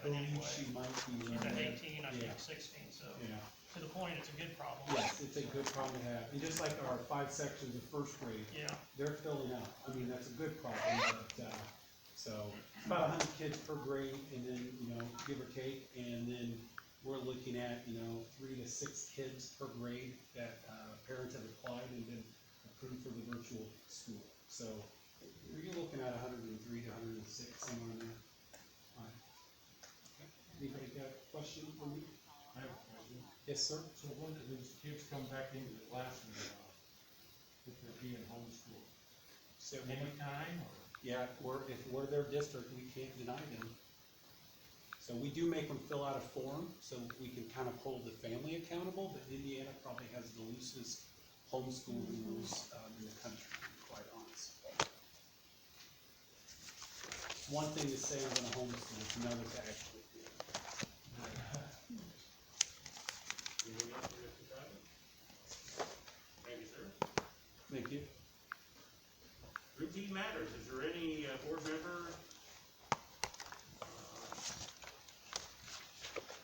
11 believe anyway. she might be. She's at running. 18, I Yeah. think 16, so Yeah. to the point, it's a good problem. Yes, it's a good problem to have. And just like our 5 sections of first grade, Yeah, they're filling up. I mean, that's a good problem, but, so, about 100 kids per grade, and then, give or take, and then we're looking at, 3 to 6 kids per grade that, parents have applied and been approved for the virtual school. So, you're looking at 103 to 106, somewhere in there. All right. Okay. Anybody got a question for me? I have a question. Yes, sir? So when do these kids come back into the classroom, if they're being homeschooled? So, Anytime, or? yeah, if we're their district, we can't deny them. So we do make them fill out a form, so we can kind of hold the family accountable, but Indiana probably has the loosest homeschool rules in the country, to be quite honest. It's one thing to say I'm gonna homeschool, it's another to actually do it. Anything else for Mr. Tyler? Thank you, sir. Thank you. Routine matters, is there any board member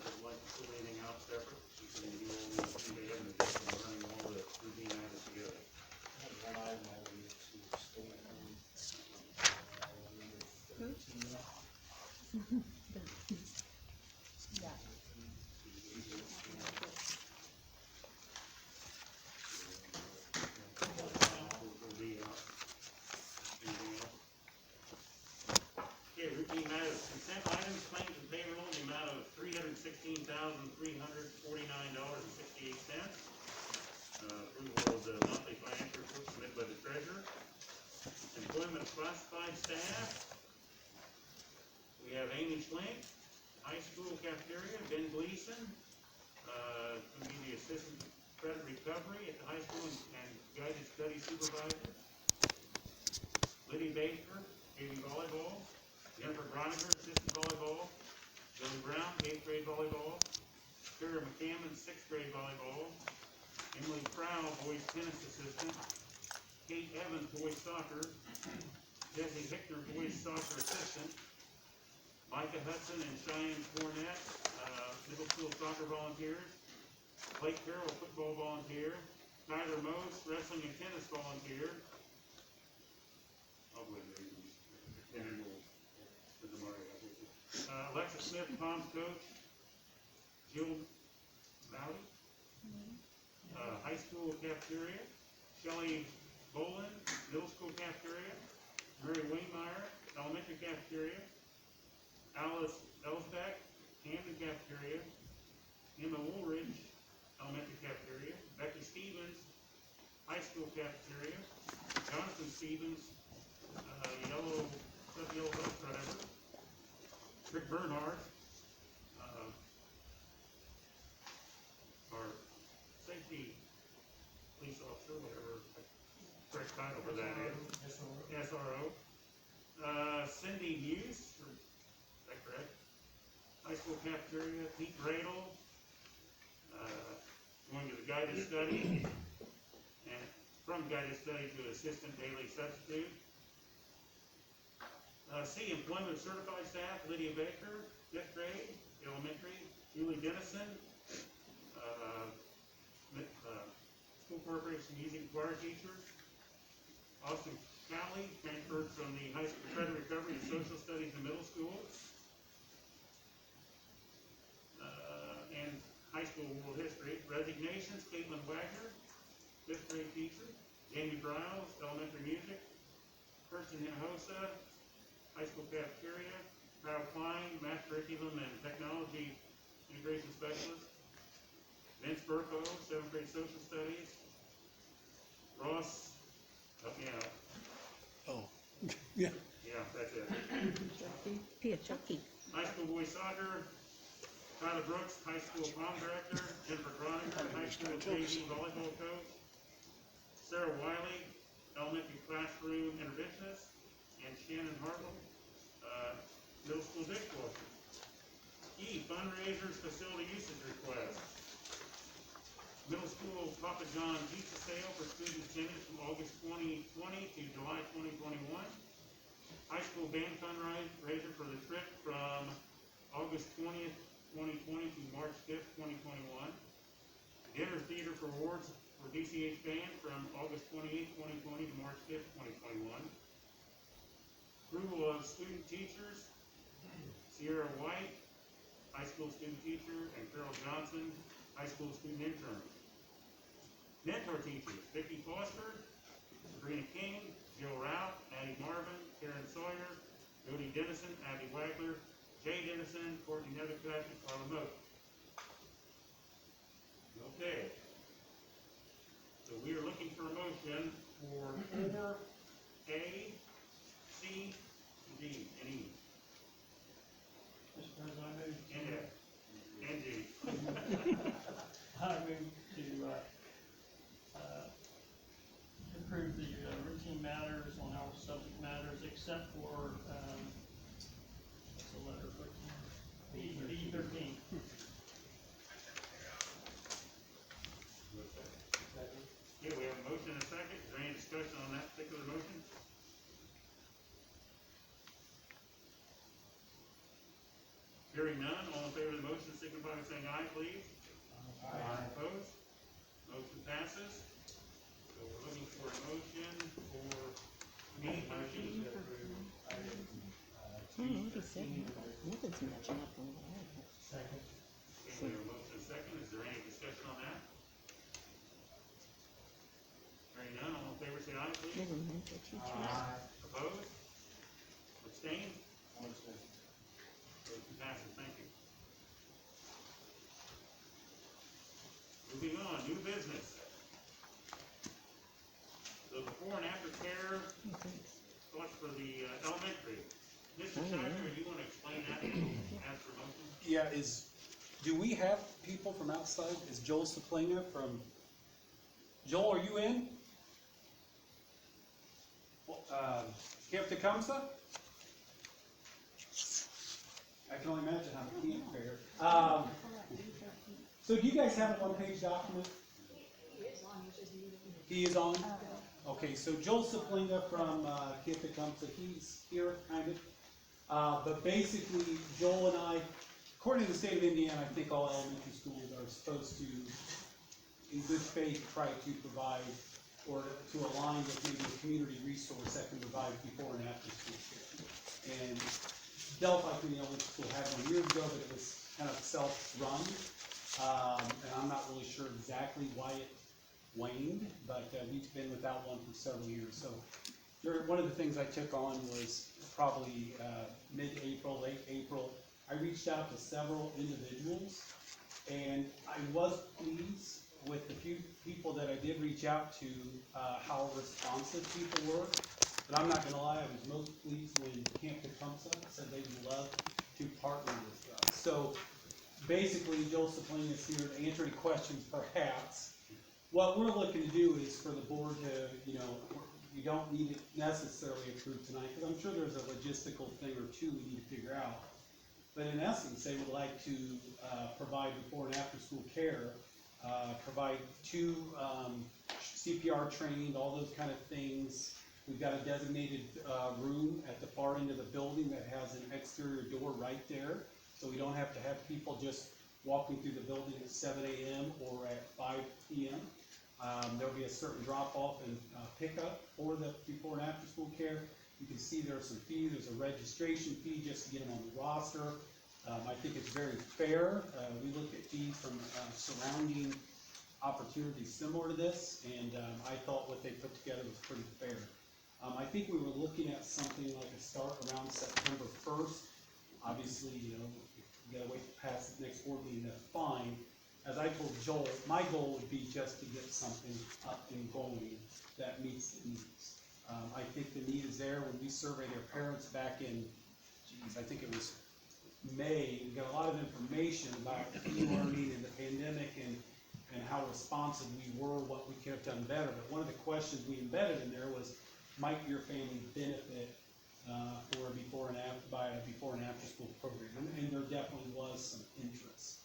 would like to pull anything out separate? You can do all the routine they have, and just running all the routine matters together. One item I will need to stay on, number 13. Yeah. Will be, anything else? Okay, routine matters, consent items, claims and payroll in the amount of $316,349.68. Approval of the monthly financial report submitted by the treasurer. Employment of classified staff. We have Amy Schlink, high school cafeteria, Ben Gleason, going to be the assistant credit recovery at the high school and guided study supervisor. Lydia Baker, JV volleyball. Jennifer Groniger, assistant volleyball. Joey Brown, 8th grade volleyball. Sarah McCammon, 6th grade volleyball. Emily Prowl, boys tennis assistant. Kate Evans, boys soccer. Jesse Hickner, boys soccer assistant. Micah Hudson and Cheyenne Fournette, middle school soccer volunteers. Blake Carroll, football volunteer. Tyler Mose, wrestling and tennis volunteer. I'll go ahead and read these. And then we'll, Alexa Smith, Tom's coach. Jill Mowdy, high school cafeteria. Shelley Boland, middle school cafeteria. Mary Waymeyer, elementary cafeteria. Alice Elsbeck, Camden cafeteria. Emma Woolridge, elementary cafeteria. Becky Stevens, high school cafeteria. Jonathan Stevens, yellow bus driver. Rick Bernhardt, our safety police officer, whatever the correct title for that is. SRO. Cindy Muse, is that correct? High school cafeteria. Pete Radel, going to the guided study, and from guided study to assistant daily substitute. C, employment of certified staff, Lydia Baker, 5th grade, elementary. Julie Dennison, school corporation music choir teacher. Austin Cowley, transferred from the high school credit recovery to social studies in middle school. And high school world history. Resignations, Caitlin Wagner, 5th grade teacher. Jamie Briles, elementary music. Kirsten Hinojosa, high school cafeteria. Kyle Klein, math curriculum and technology integration specialist. Vince Burko, 7th grade social studies. Ross, help me out. Oh, yeah. Yeah, that's it. Chucky. High school boys soccer. Tyler Brooks, high school prom director. Jennifer Groniger, high school JV volleyball coach. Sarah Wiley, elementary classroom interventionist. And Shannon Hartwell, middle school dishwasher. E, fundraisers, facility usage request. Middle school Papa John pizza sale for student attendance from August 2020 to July 2021. High school band fundraiser for the trip from August August 20th, 2020 to March 5th, 2021. Dinner theater for awards for DCH band from August 28th, 2020 to March 5th, 2021. Approval of student teachers, Sierra White, high school student teacher, and Carol Johnson, high school student intern. Mentor teachers, Vicki Foster, Sabrina King, Jill Ralph, Addie Marvin, Karen Sawyer, Jody Dennison, Abby Wagler, Jay Dennison, Courtney Nethercutt, and Carla Moak. Okay. So we are looking for a motion for 4A, C, D, and E, Mr. President, I move and F, and G. I move to, approve the routine matters on our subject matters except for, what's the letter, 13? B 13. Yeah, we have a motion and a second. Is there any discussion on that particular motion? Hearing none, all in favor of the motion signify by saying aye, please. Aye. Opposed? Motion passes. So we're looking for a motion for D, Motion to approve item, Oh, what is that? Nothing's matching up on what I have. Second. okay, we have a motion and a second. Is there any discussion on that? Hearing none, all in favor say aye, please. Never mind the teachers. Opposed? Abstained? One abstain. Motion passes, thank you. Moving on, new business. The before and after care Oh, thanks. thoughts for the elementary. Mr. Oh, Shiner, yeah. you wanna explain that, ask for motion? Yeah, do we have people from outside? Is Joel Saplina from, Joel, are you in? Camp Tecumseh? I can only imagine how the camp fared. So do you guys have a one-page document? He is on? Okay, so Joel Saplina from Camp Tecumseh, he's here, kind of. But basically, Joel and I, according to the state of Indiana, I think all elementary schools are supposed to, in good faith, try to provide or to align with maybe a community resource that can provide before and after school care. And Delphi Community Elementary School had one years ago, but it was kind of self-run. And I'm not really sure exactly why it waned, but we've been without one for several years. So one of the things I took on was probably mid-April, late April. I reached out to several individuals, and I was pleased with the few people that I did reach out to, how responsive people were. But I'm not gonna lie, I was most pleased when Camp Tecumseh said they would love to partner with us. So basically, Joel Saplina is here to answer any questions perhaps. What we're looking to do is for the board to, you don't need it necessarily approved tonight, because I'm sure there's a logistical thing or two we need to figure out. But in essence, they would like to provide before and after school care, provide 2 CPR trained, all those kind of things. We've got a designated room at the far end of the building that has an exterior door right there, so we don't have to have people just walking through the building at 7 a.m. or at 5 p.m. There'll be a certain drop-off and pickup for the before and after school care. You can see there's some fees. There's a registration fee just to get them on the roster. I think it's very fair. We looked at fees from surrounding opportunities similar to this, and I thought what they put together was pretty fair. I think we were looking at something like a start around September 1st. Obviously, you gotta wait past the next board meeting, that's fine. As I told Joel, my goal would be just to get something up and going that meets the needs. I think the need is there. When we surveyed their parents back in, I think it was May, we got a lot of information about e-learning and the pandemic and how responsive we were, what we could have done better. But one of the questions we embedded in there was, might your family benefit for a before and after, by a before and after school program? And there definitely was some interest.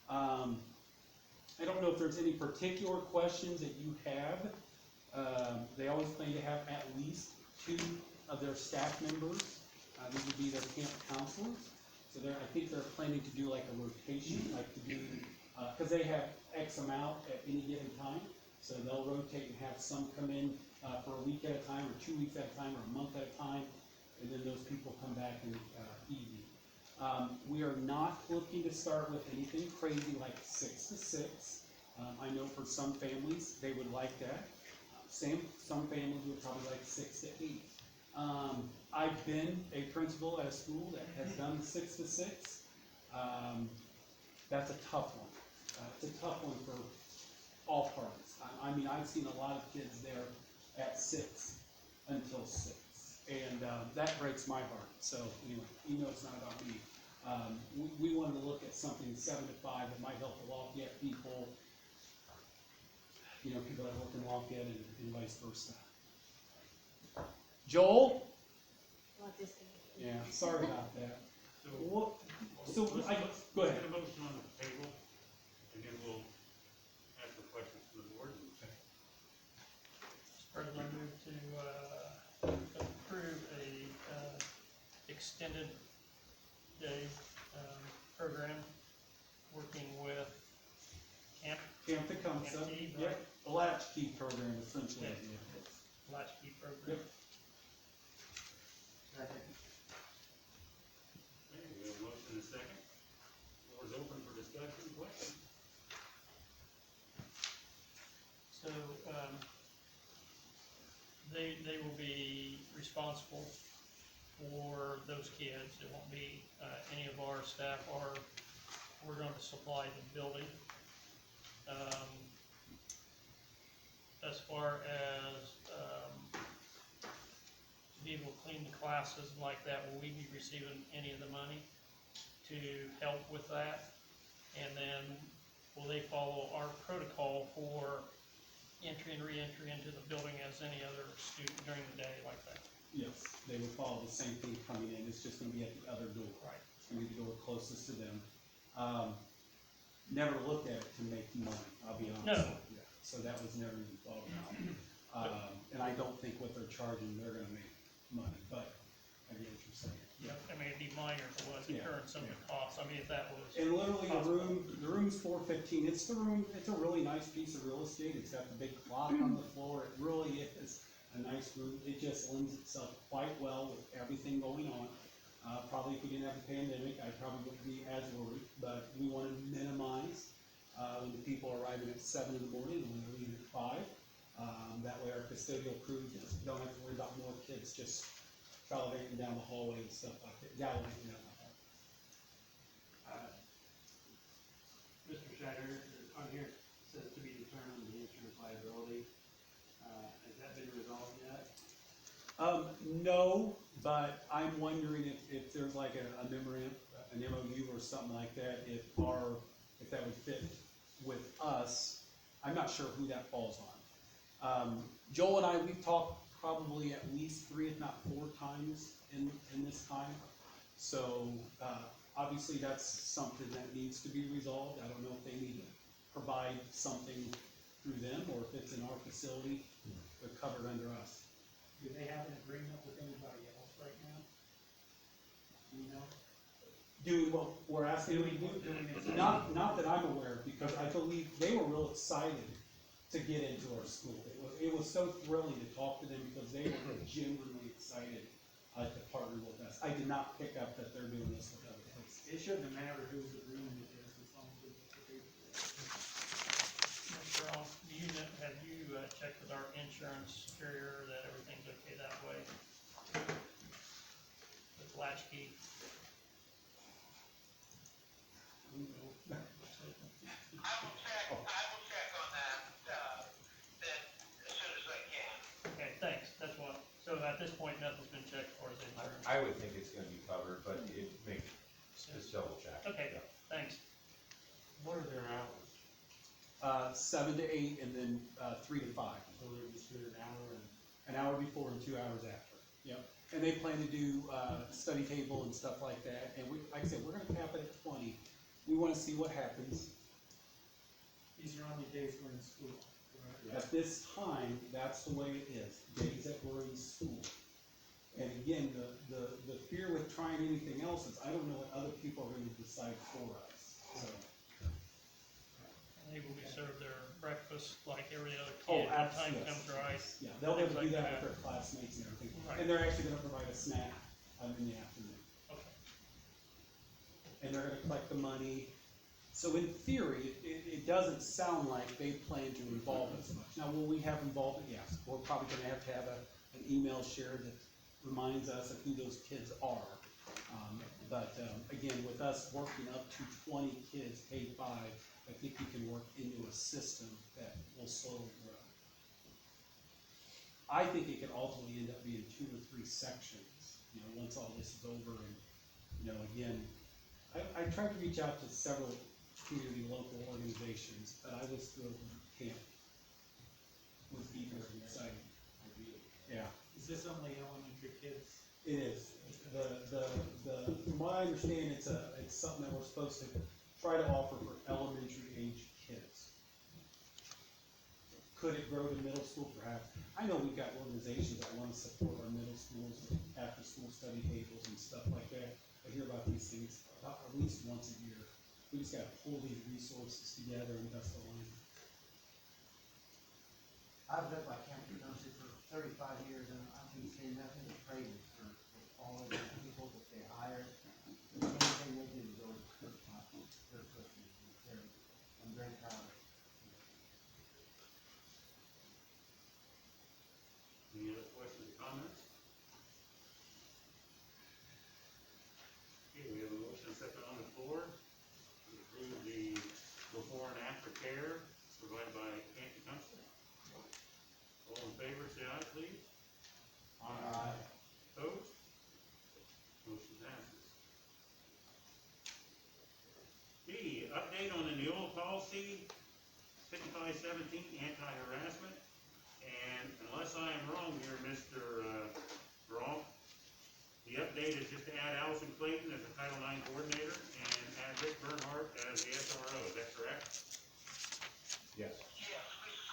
I don't know if there's any particular questions that you have. They always plan to have at least 2 of their staff members. These would be their camp counselors. So I think they're planning to do like a rotation, like to do, cause they have X amount at any given time. So they'll rotate and have some come in, for a week at a time, or 2 weeks at a time, or a month at a time, and then those people come back in, evening. We are not looking to start with anything crazy like 6 to 6. I know for some families, they would like that. Some families would probably like 6 to 8. I've been a principal at a school that has done 6 to 6. That's a tough one. It's a tough one for all parties. I mean, I've seen a lot of kids there at 6 until 6, and that breaks my heart. So anyway, you know it's not about me. We wanted to look at something 7 to 5 that might help the Lafayette people, you know, people that work in Lafayette and vice versa. Joel? Yeah, sorry about that. So, What, so let's go ahead. get a motion on the table, and then we'll ask the questions to the board. President, I move to approve a extended day program working with Camp Camp Tecumseh, Camp Key, yep, right? the latchkey program essentially. Okay. Yeah. Latchkey program. Yep. Second. Okay, we have a motion and a second. Floor is open for discussion, questions. So, they will be responsible for those kids. It won't be, any of our staff, or we're going to supply the building. As far as, to be able to clean the classes and like that, will we be receiving any of the money to help with that? And then, will they follow our protocol for entry and re-entry into the building as any other student during the day like that? Yes, they would follow the same thing coming in, it's just gonna be at the other door. Right. It's gonna be the door closest to them. Never looked at it to make money, I'll be honest. No. with you. So that was never even thought about. And I don't think what they're charging, they're gonna make money, but I get what you're saying. Yeah. I mean, it'd be minor if it was Yeah, incurring some of the costs. I mean, if that was. And literally possible. the room's $415, it's the room, it's a really nice piece of real estate, it's got the big clock on the floor, it really is a nice room, it just lends itself quite well with everything going on. Probably if we didn't have the pandemic, I probably wouldn't be as worried, but we want to minimize, when the people are arriving at 7 in the morning and when they're leaving at 5. That way our custodial crew don't have to worry about more kids just gallivanting down the hallway and stuff like that, gallivanting down the hallway. Mr. Schneider, on here, it says to be determined the insurance liability. Has that been resolved yet? No, but I'm wondering if there's like a memorandum, an MOU or something like that, if that would fit with us. I'm not sure who that falls on. Joel and I, we've talked probably at least 3, if not 4 times in this time. So, obviously that's something that needs to be resolved. I don't know if they need to provide something through them, or if it's in our facility, they're covered under us. Do they have an agreement with anybody else right now? Do you know? Doing what we're asking them to do? Not that I'm aware of, because I believe they were real excited to get into our school. It was so thrilling to talk to them, because they were genuinely excited to partner with us. I did not pick up that they're doing this with other places. It shouldn't matter whose agreement it is, as long as it's agreed. Mr. Ross, have you checked with our insurance carrier that everything's okay that way? With latchkey? I will check on that, then, as soon as I can. Okay, thanks, that's what, so at this point, nothing's been checked for the insurance? I would think it's gonna be covered, but it makes, just double check. Okay, thanks. What are their hours? 7 to 8, and then 3 to 5. So they're just here an hour and. An hour before and 2 hours after. Yep. And they plan to do study table and stuff like that. And we, like I said, we're gonna cap it at 20. We wanna see what happens. These are only days we're in school, correct? At this time, that's the way it is, days that we're in school. And again, the fear with trying anything else is I don't know what other people are gonna decide for us, so. They will be served their breakfast like every other Oh, kid, when time yes. comes right. Yeah, they'll be able to do Things like that with that. their classmates and everything, Right. and they're actually gonna provide a snack, in the afternoon. Okay. And they're gonna collect the money. So in theory, it doesn't sound like they plan to involve us much. Now, will we have involvement? Yes, we're probably gonna have to have an email shared that reminds us of who those kids are. But again, with us working up to 20 kids, K-5, I think we can work into a system that will slowly grow. I think it could ultimately end up being 2 or 3 sections, once all this is over. And, again, I tried to reach out to several community local organizations, but I was through a camp. Was eager and excited. Yeah, Is this only elementary kids? it is. From what I understand, it's something that we're supposed to try to offer for elementary age kids. Could it grow to middle school? Perhaps. I know we've got organizations that want to support our middle schools, after school study tables and stuff like that. I hear about these things about at least once a year. We just gotta pull these resources together and best align. I've lived by county council for 35 years, and I can say nothing but praise for all of the people that they hire. Anything they do goes to their cooking. I'm very proud of it. Any other questions or comments? Okay, we have a motion and second on the floor to approve the before and after care provided by Canton Council. All in favor, say aye, please. Aye. Opposed? Motion passes. B, update on the Neola policy, 5517, anti-harassment. And unless I am wrong here, Mr. Bronk, the update is just to add Allison Clayton as a Title IX coordinator and add Rick Bernhardt as the SRO, is that correct? Yes. Yes, Mrs.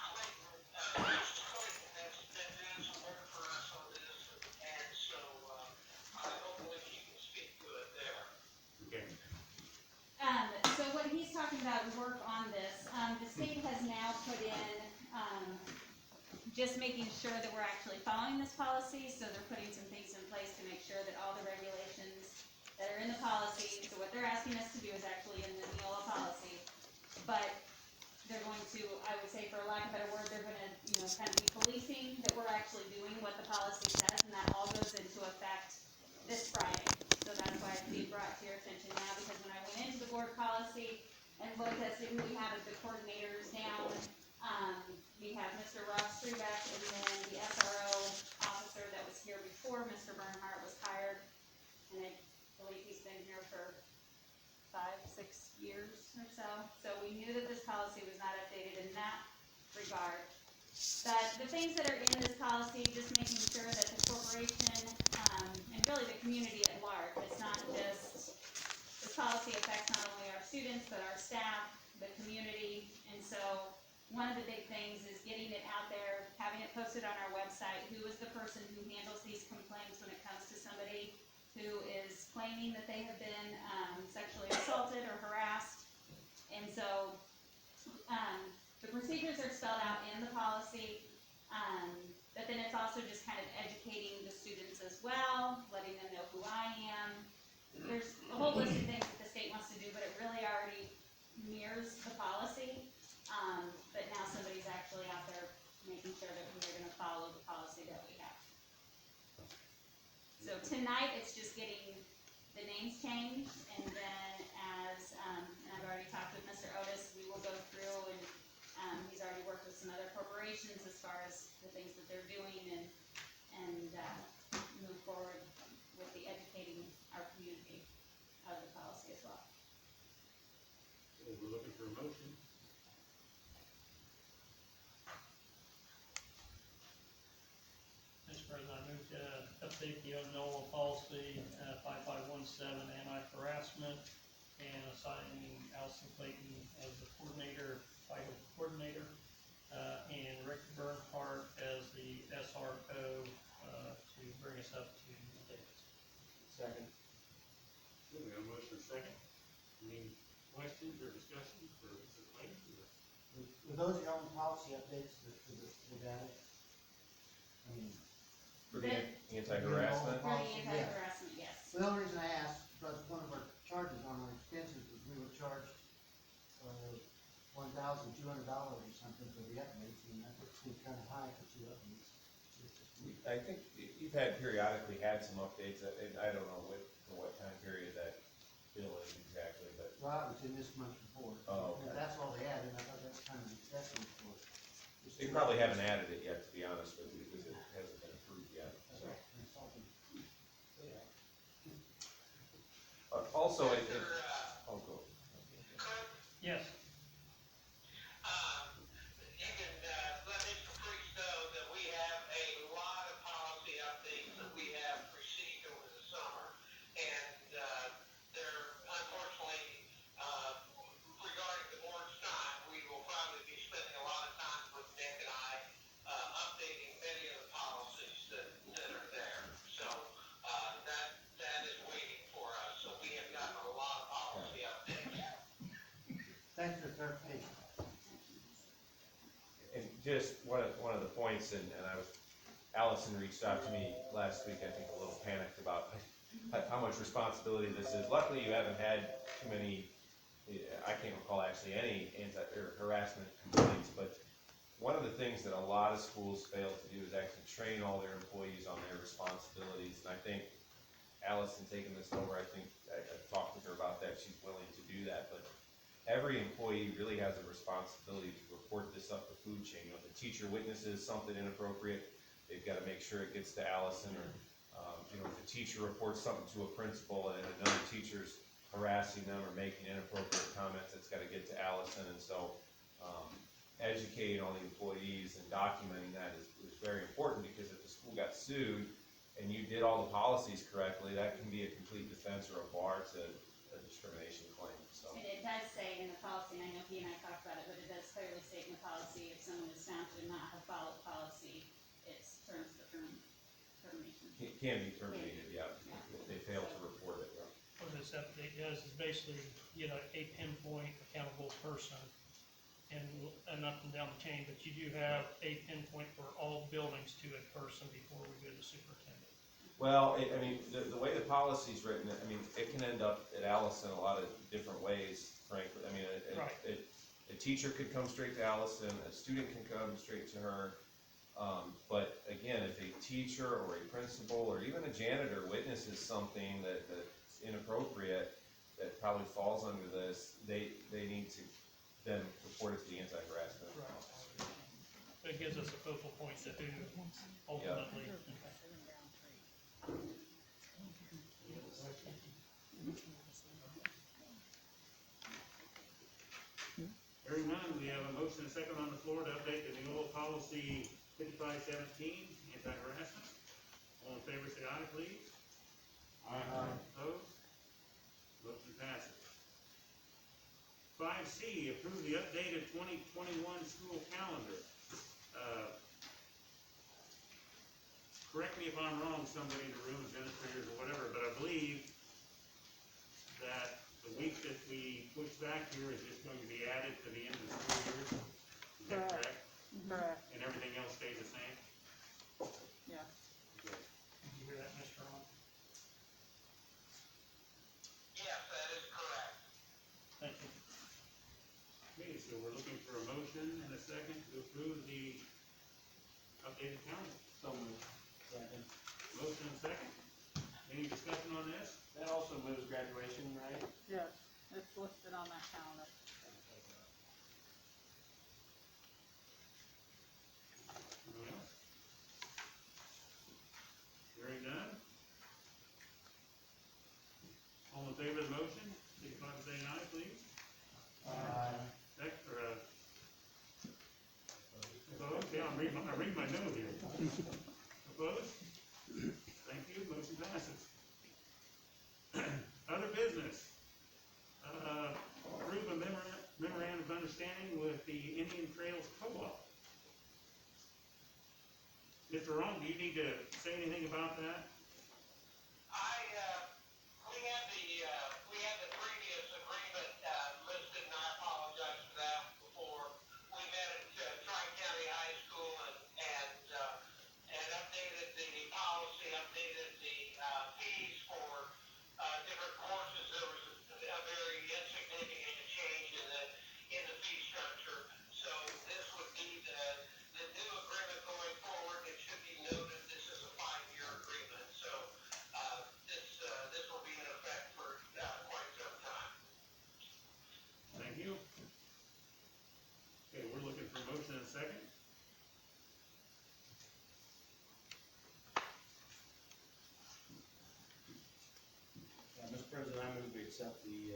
Clayton has been doing some work for us on this, and so, hopefully she can speak to it there. Okay. So what he's talking about, work on this, the state has now put in, just making sure that we're actually following this policy, so they're putting some things in place to make sure that all the regulations that are in the policy, so what they're asking us to do is actually in the Neola policy, but they're going to, I would say for lack of a better word, they're gonna, kind of be policing that we're actually doing what the policy says, and that all goes into effect this Friday. So that's why it's being brought to your attention now, because when I went into the board policy and looked at who we have as the coordinators now, we have Mr. Rob Strebeck, and then the SRO officer that was here before Mr. Bernhardt was hired, and I believe he's been here for 5-6 years or so. So we knew that this policy was not updated in that regard. But the things that are in this policy, just making sure that the corporation, and really the community at large, it's not just, this policy affects not only our students, but our staff, the community, and so one of the big things is getting it out there, having it posted on our website, who is the person who handles these complaints when it comes to somebody who is claiming that they have been sexually assaulted or harassed. And so the procedures are spelled out in the policy, but then it's also just kind of educating the students as well, letting them know who I am. There's a whole list of things that the state wants to do, but it really already mirrors the policy. But now somebody's actually out there making sure that we're gonna follow the policy that we have. So tonight, it's just getting the names changed, and then as, and I've already talked with Mr. Otis, we will go through and, he's already worked with some other corporations as far as the things that they're doing and move forward with the educating our community of the policy as well. Okay, we're looking for a motion. Mr. President, I move to update the NOAA policy, 5517, anti-harassment, and assigning Allison Clayton as the coordinator, title coordinator, and Rick Bernhardt as the SRO, to to bring us up to date. Second. Okay, we have a motion and a second. Any questions or discussion for Mrs. Lane? Were those your own policy updates for the data? I mean, For the The- anti-harassment, For the anti-harassment, yes. the only reason I asked, but one of our charges on our expenses was we were charged, $1,200 or something for the updates, and that seemed kind of high for 2 updates. I think you've had periodically had some updates, and I don't know for what time period that bill is exactly, but, Well, that was in this month's report. Oh, okay. And that's all they added, and I thought that's kind of excessive for. just they 2 probably updates. haven't added it yet, to be honest with you, because it hasn't been approved yet, so. Okay, consulting. Also, Mr. oh, go. Cook, Yes, you can, let Mr. Priest know that we have a lot of policy updates that we have received over the summer. And, they're unfortunately, regarding the board's time, we will probably be spending a lot of time with Nick and I, updating many of the policies that are there. So, that is waiting for us. So we have gotten a lot of policy updates. Thanks for the clarification. And just one of the points, and Allison reached out to me last week, I think a little panicked about how much responsibility this is. Luckily, you haven't had too many, I can't recall actually any harassment complaints, but one of the things that a lot of schools fail to do is actually train all their employees on their responsibilities, and I think Allison taking this over, I think, I've talked with her about that, she's willing to do that, but every employee really has a responsibility to report this up the food chain. You know, if a teacher witnesses something inappropriate, they've gotta make sure it gets to Allison, or, if a teacher reports something to a principal and another teacher's harassing them or making inappropriate comments, it's gotta get to Allison, and so, educating all the employees and documenting that is very important, because if the school got sued and you did all the policies correctly, that can be a complete defense or a bar to a discrimination claim, so. And it does say in the policy, and I know he and I talked about it, but it does clearly state in the policy, if someone is found to not have followed policy, it's termination. It can be terminated, yeah, if they fail to report it, yeah. what this update does is basically get a pinpoint accountable person and up and down the chain, but you do have a pinpoint for all buildings to a person before we go to superintendent. Well, the way the policy's written, it can end up at Allison a lot of different ways, frankly. Right. A teacher could come straight to Allison, a student can come straight to her. But again, if a teacher or a principal or even a janitor witnesses something that's inappropriate, that probably falls under this, they need to then report it to the anti-harassment officer. It gives us a focal point to who ultimately. Hearing none, we have a motion and a second on the floor to update the new policy 5517, anti-harassment. All in favor, say aye, please. Aye. Opposed? Motion passes. 5C, approve the updated 2021 school calendar. Correct me if I'm wrong, somebody in the room, administrators or whatever, but I believe that the week that we push back here is just going to be added to the end of the school year. Is that correct? Correct, And everything else stays the same? yeah. Okay. Did you hear that, Mr. Ron? Yes, that is correct. Thank you. Okay, so we're looking for a motion and a second to approve the updated calendar. So moved. Second. Motion and second. Any discussion on this? That also moves graduation, right? Yes, it's listed on that calendar. Anyone else? Hearing none? All in favor of the motion, signify by saying aye, please. Opposed? Yeah, I'm reading my note here. Opposed? Thank you, motion passes. Other business. Approve a memorandum of understanding with the Indian Trails Co-op. Mr. Ron, do you need to say anything about that? We had the previous agreement, listed, and I apologize for that, before we met at Tri-County High School and updated the policy, updated the, fees for, different courses. There was a very insignificant change in the fee structure. So this would be the new agreement going forward. It should be noted, this is a 5-year agreement, so, this will be in effect for, quite some time. Thank you. Okay, we're looking for a motion and a second. Mr. President, I move we accept the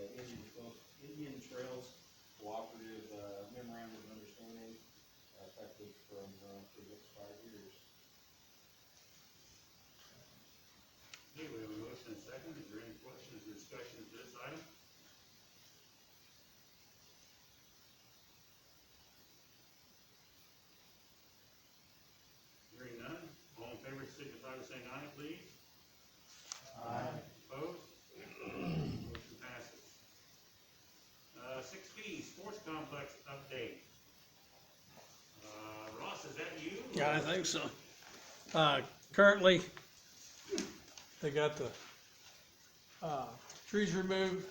Indian Trails Cooperative Memorandum of Understanding effective for the next 5 years. Okay, we have a motion and a second. Is there any questions or discussion to this item? Hearing none, all in favor signify by saying aye, please. Aye. Opposed? Motion passes. 6B, Sports Complex update. Ross, is that you? Yeah, I think so. Currently, they got the, trees removed,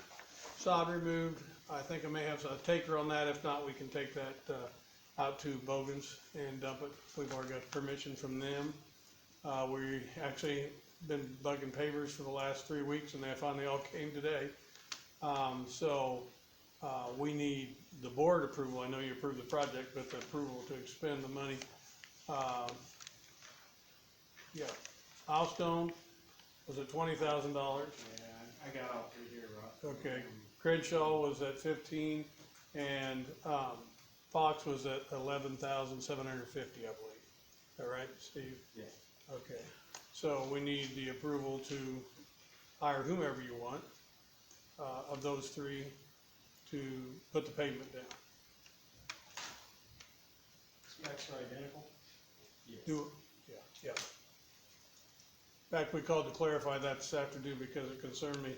sod removed. I think I may have a taker on that. If not, we can take that, out to Bogans and dump it. We've already got permission from them. We actually been bugging pavers for the last 3 weeks and they finally all came today. We need the board approval. I know you approved the project, but the approval to expend the money. Yeah, Milestone was at $20,000. Yeah, I got all three here, Ross. Okay, Crenshaw was at 15, and Fox was at 11,750, I believe. Is that right, Steve? Yes. Okay, so we need the approval to hire whomever you want, of those three, to put the pavement down. Specs are identical? Do, yeah. In fact, we called to clarify that this afternoon because it concerned me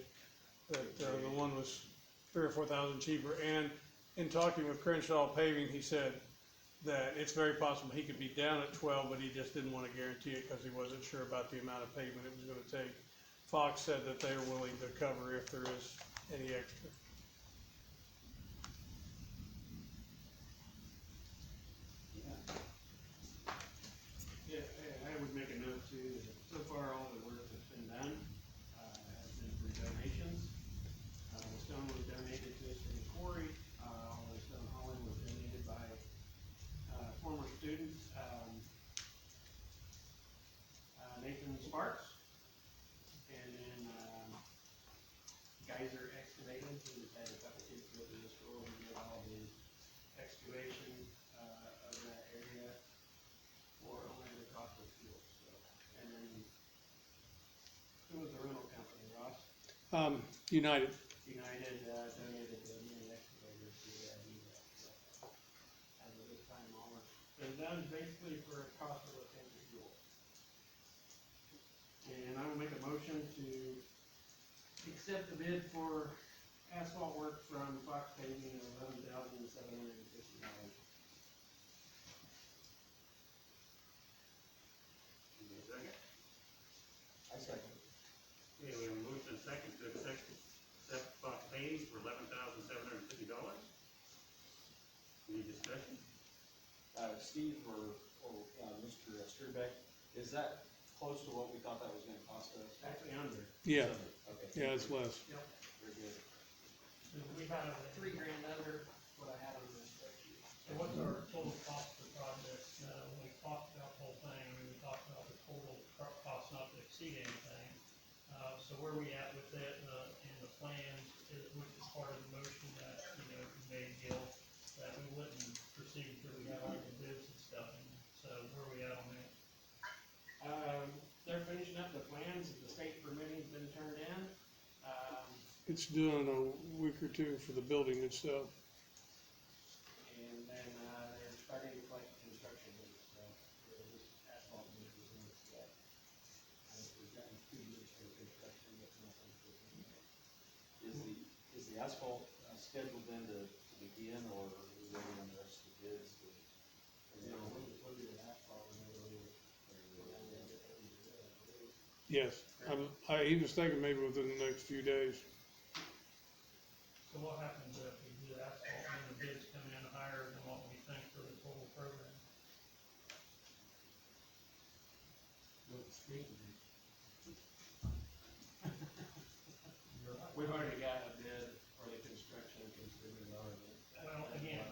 that the one was 3,000 or 4,000 cheaper. And in talking with Crenshaw Paving, he said that it's very possible he could be down at 12, but he just didn't want to guarantee it because he wasn't sure about the amount of pavement it was going to take. Fox said that they are willing to cover if there is any extra. Yeah, I would make a note too, that so far all the work that's been done, has been through donations. The stone was donated to us from the quarry, all the stone hauling was donated by, former students, Nathan Sparks. And then, Geyser Excavating, who has had a couple kids go to this school and did all the excavation, of that area for only the cost of fuel, so. And then, who was the rental company, Ross? United. United, donated the mini excavator to, do that, so. As of this time, all work been done basically for a cost of a tank of fuel. And I will make a motion to accept the bid for asphalt work from Fox Paving at $11,750. Is there a second? I second. Okay, we have a motion and a second to accept Fox Paving for $11,750. Any discussion? Steve or Mr. Strubeck, is that close to what we thought that was gonna cost us? Actually under. Yeah, Okay. yeah, it's less. Very good. We had $3,000 under what I had on the spreadsheet. And what's our total cost of the project? When we talked about the whole thing, I mean, we talked about the total cost not to exceed anything. So where are we at with it, and the plans, which is part of the motion that, you know, you made, Gil, that we wouldn't proceed until we got all the bids and stuff, and so where are we at on that? They're finishing up the plans, the state permitting's been turned in. It's due in a week or two for the building itself. And then, they're starting to collect construction bids, so, for this asphalt bid. asphalt scheduled then to begin, or are we waiting on the rest of the bids? Yes, he was thinking maybe within the next few days. So what happens if we do asphalt and the bids come in higher than what we think for the total program? We've already got a bid for the construction considered already. Well, again,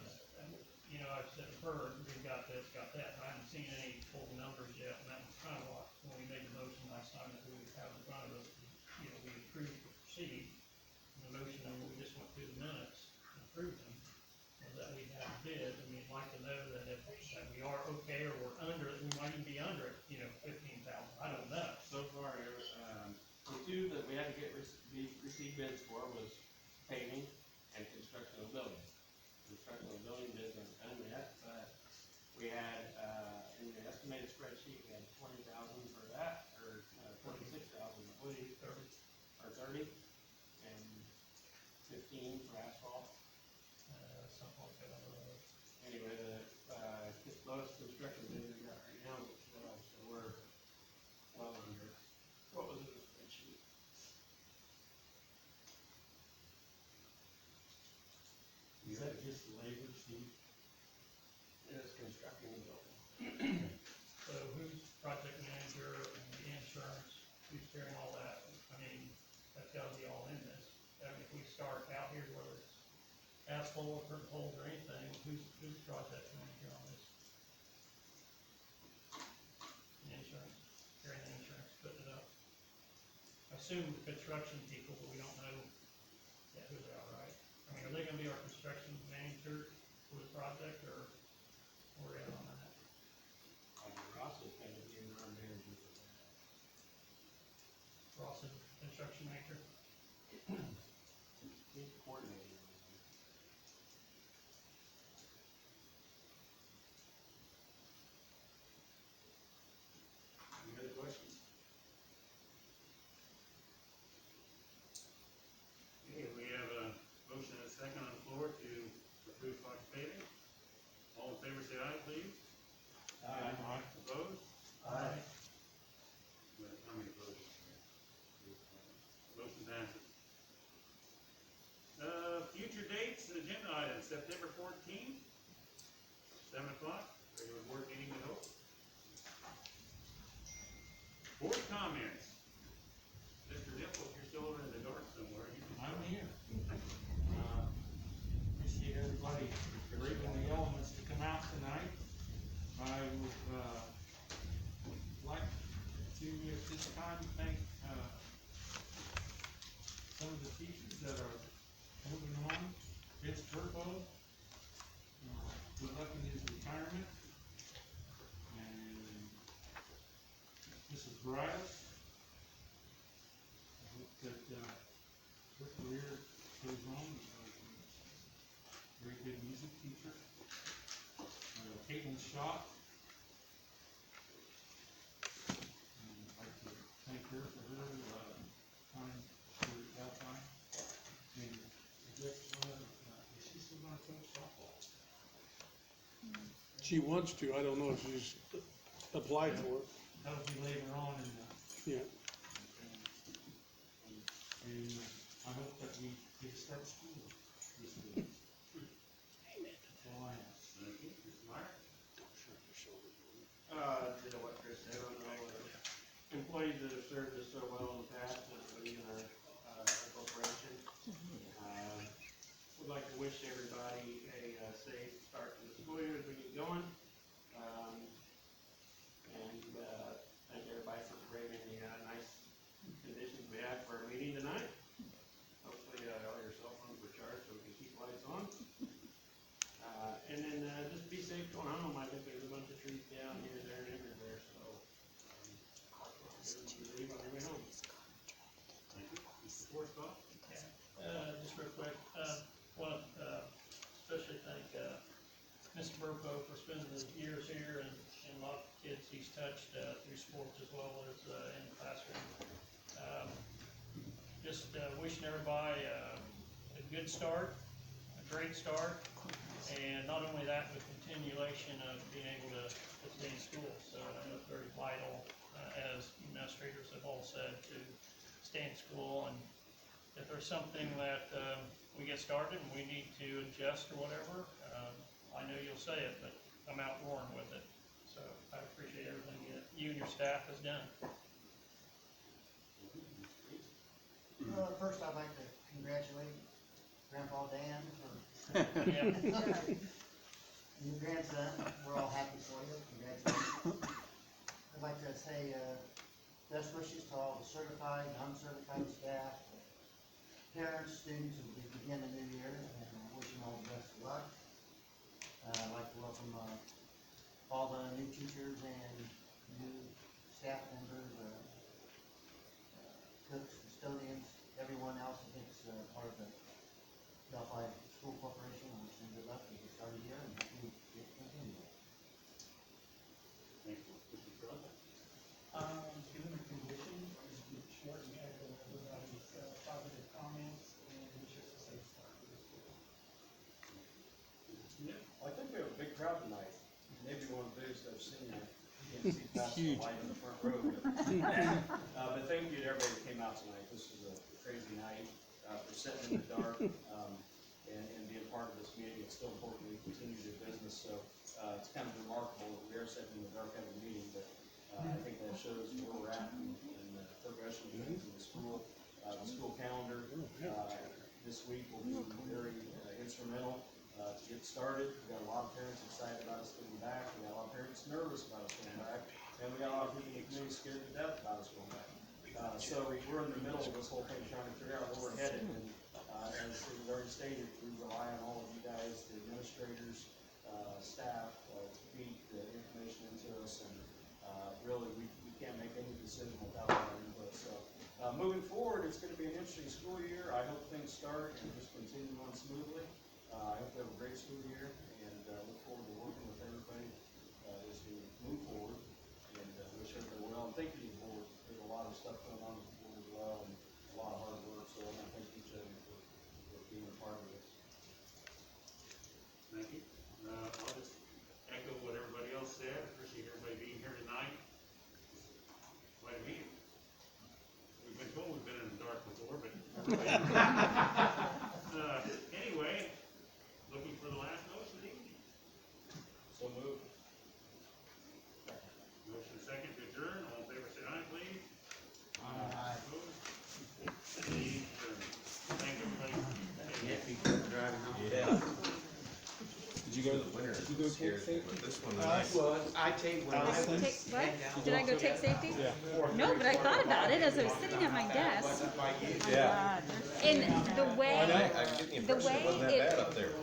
you know, I've said, heard, we've got this, got that, and I haven't seen any full numbers yet, and that was kind of what, when we made the motion last time that we would have in front of us, you know, we approved to proceed. And the motion, and we just went through the minutes and approved them, was that we have a bid, and we'd like to know that if, that we are okay, or we're under it, we might even be under it, you know, 15,000, I don't know. So far, the two that we had to receive bids for was paving and construction of buildings. Construction of building bids aren't done yet, but we had, in the estimated spreadsheet, we had 20,000 for that, or 26,000, I believe, 30, and 15 for asphalt. Something like that, Anyway, the lowest construction bid we got right now is 12, so we're well under. What was it in the spreadsheet? Is that just labor, Steve? It is constructing the building. So who's project manager and the insurance, who's carrying all that? I mean, that's gotta be all in this. I mean, if we start out here, whether it's asphalt or poles or anything, who's project manager on this? The insurance, carrying the insurance, putting it up. I assume the construction people, but we don't know yet who they are, right? I mean, are they gonna be our construction manager for the project, or we're in on that? Ross is kind of being our manager for that. Ross is the construction manager? He's coordinating on that. Any other questions? Okay, we have a motion and a second on the floor to approve Fox paving. All in favor, say aye, please. Aye. Opposed? Aye. How many opposed? Motion passes. Future dates and agenda items, September 14th, 7 o'clock, regular board meeting, we hope. Board comments. Mr. Dimple, if you're still over in the dark somewhere, you can. I'm here. Appreciate everybody braving the elements to come out tonight. I would, like to, at this time, thank, some of the teachers that are moving on. Vince Turbo, good luck in his retirement. And Mrs. Bryce, I hope that, her career goes on. Very good music teacher. Caitlin Schott. And I'd like to thank her for her, time for Delphi. And I guess, is she still gonna coach softball? She wants to, I don't know if she's applied for it, That'll be later on in the, yeah. and I hope that we get to start school this week. That's all I have. Thank you. Mr. Meyer? Did what Chris said, I don't know, employees that have served us so well in the past, and in our corporation. Would like to wish everybody a safe start to the school year as we get going. And thank everybody for braving the nice conditions we had for our meeting tonight. Hopefully, all your cell phones were charged so we can keep lights on. And then just be safe going home. I think there's a bunch of trees down here, there, and everywhere, so leave on your way home. Thank you. Mr. Forrest? Just real quick, want to especially thank Mr. Burpo for spending the years here and a lot of kids he's touched through sports as well as in the classroom. Just wishing everybody a good start, a great start, and not only that, but continuation of being able to stay in school. So it's very vital, as administrators have all said, to stay in school. And if there's something that we get started and we need to adjust or whatever, I know you'll say it, but I'm out roaring with it. So I appreciate everything that you and your staff has done. First, I'd like to congratulate Grandpa Dan for Yeah. your grandson. We're all happy for you. Congratulations. I'd like to say, best wishes to all the certified and uncertified staff, parents, students as we begin the new year, and I wish them all the best of luck. I'd like to welcome, all the new teachers and new staff members, cooks, custodians, everyone else that is part of the Delphi School Corporation. I wish them good luck as we start the year and hopefully it continues. Thank you. Mr. Strauss? Given the condition, it's been short and had everybody's positive comments, and it's just a safe start for the school. Yeah. I think we have a big crowd tonight. Maybe one of those that I've seen that you can't see past the light in the front row. But thank you to everybody that came out tonight. This was a crazy night for sitting in the dark and being part of this meeting. It's still important we continue to do business. So it's kind of remarkable that we are sitting in the dark having a meeting, but I think that shows where we're at in the progression of things in the school. The school calendar this week will be very instrumental to get started. We got a lot of parents excited about us getting back. We got a lot of parents nervous about us going back, and we got a lot of people in the community scared to death about us going back. So we're in the middle of this whole thing, trying to figure out where we're headed. And as it was already stated, we rely on all of you guys, the administrators, staff, to feed the information into us. And really, we can't make any decision without our input. So moving forward, it's going to be an interesting school year. I hope things start and just continue on smoothly. I hope we have a great school year, and look forward to working with everybody as we move forward, and wish everybody well. And thank you to the board. There's a lot of stuff going on with the board as well, and a lot of hard work, so I want to thank each of you for being a part of this. Thank you. I'll just echo what everybody else said. Appreciate everybody being here tonight. Quite a meeting. We've been told we've been in the dark before, but anyway, looking for the last motion of the evening. So moved. Motion second to adjourn. All in favor, say aye, please. Aye. Opposed? Meeting adjourned. Thank everybody. Yeah. Did you go? The winner Did you go scares me, take but safety? this one, nice. Well, I take when I was Take what? Did I go take safety? Yeah. No, but I thought about it as I was sitting at my desk. Yeah. And the way, I get the impression it wasn't that it- bad up there.